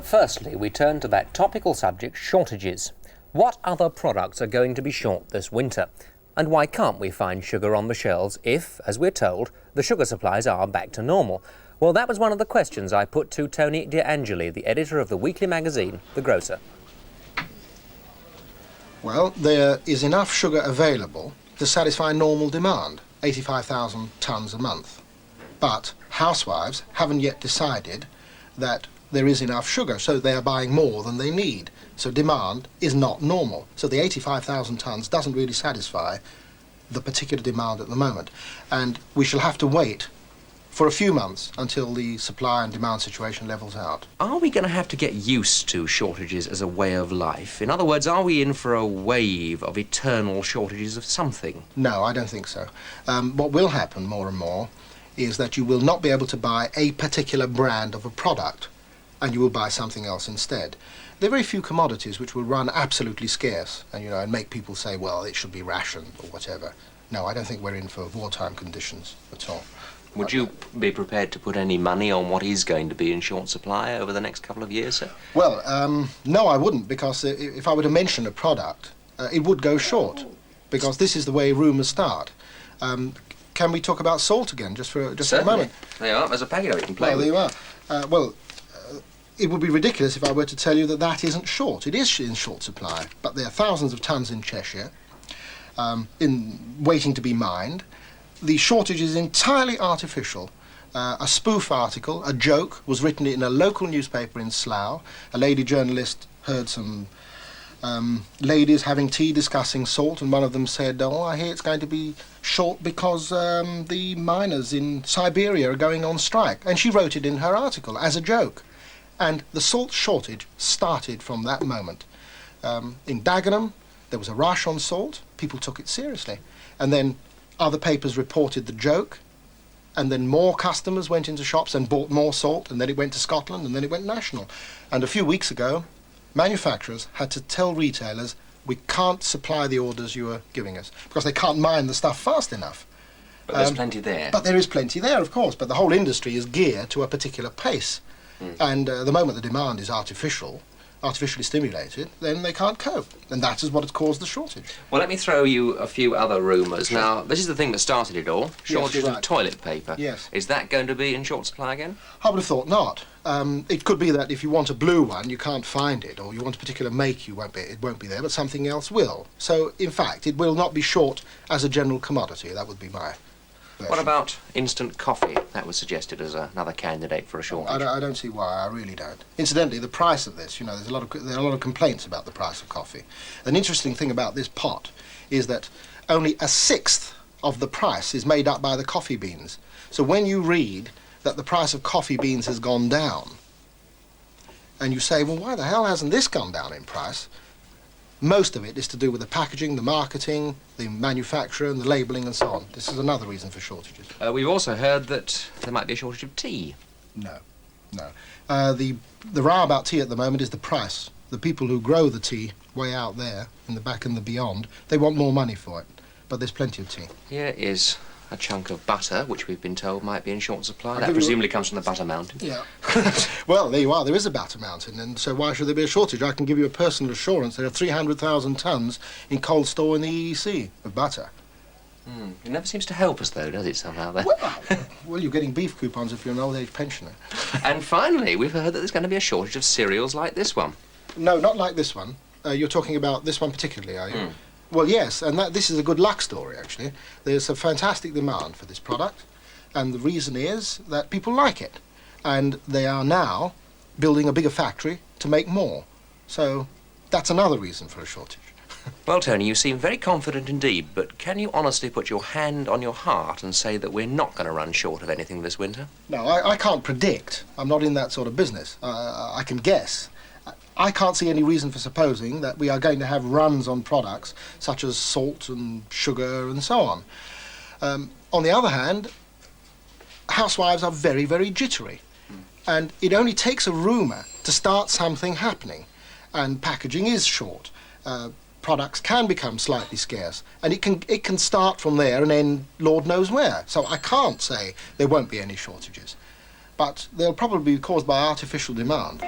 firstly, we turn to that topical subject, shortages. What other products are going to be short this winter? And why can't we find sugar on the shelves if, as we're told, the sugar supplies are back to normal? Well, that was one of the questions I put to Tony De Angeli, the editor of the weekly magazine, The Grocer. Well, there is enough sugar available to satisfy normal demand, 85,000 tonnes a month. But housewives haven't yet decided that there is enough sugar, so they are buying more than they need. So demand is not normal. So the 85,000 tonnes doesn't really satisfy the particular demand at the moment. And we shall have to wait for a few months until the supply and demand situation levels out. Are we going to have to get used to shortages as a way of life? In other words, are we in for a wave of eternal shortages of something? No, I don't think so. What will happen more and more is that you will not be able to buy a particular brand of a product and you will buy something else instead. There are very few commodities which will run absolutely scarce and, and make people say, well, it should be rationed or whatever. No, I don't think we're in for wartime conditions at all. Would you be prepared to put any money on what is going to be in short supply over the next couple of years, sir? Well, no, I wouldn't, because if I were to mention a product, it would go short, because this is the way rumours start. Can we talk about salt again, just for a moment? There you are. There's a packet of it you can play with. There you are. It would be ridiculous if I were to tell you that that isn't short. It is in short supply, but there are thousands of tonnes in Cheshire, waiting to be mined. The shortage is entirely artificial. A spoof article, a joke, was written in a local newspaper in Slough. A lady journalist heard some ladies having tea discussing salt, and one of them said, oh, I hear it's going to be short because the miners in Siberia are going on strike. And she wrote it in her article as a joke. And the salt shortage started from that moment. In Dagenham, there was a rush on salt. People took it seriously. And then other papers reported the joke, and then more customers went into shops and bought more salt, and then it went to Scotland, and then it went national. And a few weeks ago, manufacturers had to tell retailers, we can't supply the orders you are giving us, because they can't mine the stuff fast enough. But there's plenty there. But there is plenty there, of course, but the whole industry is geared to a particular pace. And the moment the demand is artificially stimulated, then they can't cope. And that is what has caused the shortage. Well, let me throw you a few other rumours. Sure. Now, this is the thing that started it all. Shortage of toilet paper. Yes. Is that going to be in short supply again? I would have thought not. It could be that if you want a blue one, you can't find it, or you want a particular make, it won't be there, but something else will. So, in fact, it will not be short as a general commodity. That would be my version. What about instant coffee? That was suggested as another candidate for a shortage. I don't see why. I really don't. Incidentally, the price of this, there are a lot of complaints about the price of coffee. An interesting thing about this pot is that only a sixth of the price is made up by the coffee beans. So when you read that the price of coffee beans has gone down, and you say, well, why the hell hasn't this gone down in price? Most of it is to do with the packaging, the marketing, the manufacturer, and the labelling, and so on. This is another reason for shortages. We've also heard that there might be a shortage of tea. No. The row about tea at the moment is the price. The people who grow the tea way out there, in the back and the beyond, they want more money for it. But there's plenty of tea. Here is a chunk of butter, which we've been told might be in short supply. That presumably comes from the Butter Mountain. Yeah. Well, there you are. There is a Butter Mountain, and so why should there be a shortage? I can give you a personal assurance there are 300,000 tonnes in cold store in the EEC of butter. It never seems to help us, though, does it, somehow? Well, you're getting beef coupons if you're an old-age pensioner. And finally, we've heard that there's going to be a shortage of cereals like this one. No, not like this one. You're talking about this one particularly, are you? Well, yes, and this is a good luck story, actually. There's a fantastic demand for this product, and the reason is that people like it. And they are now building a bigger factory to make more. So that's another reason for a shortage. Well, Tony, you seem very confident indeed, but can you honestly put your hand on your heart and say that we're not going to run short of anything this winter? No, I can't predict. I'm not in that sort of business. I can guess. I can't see any reason for supposing that we are going to have runs on products such as salt and sugar and so on. On the other hand, housewives are very, very jittery. And it only takes a rumour to start something happening. And packaging is short. Products can become slightly scarce. And it can start from there and end Lord knows where. So I can't say there won't be any shortages. But they'll probably be caused by artificial demand.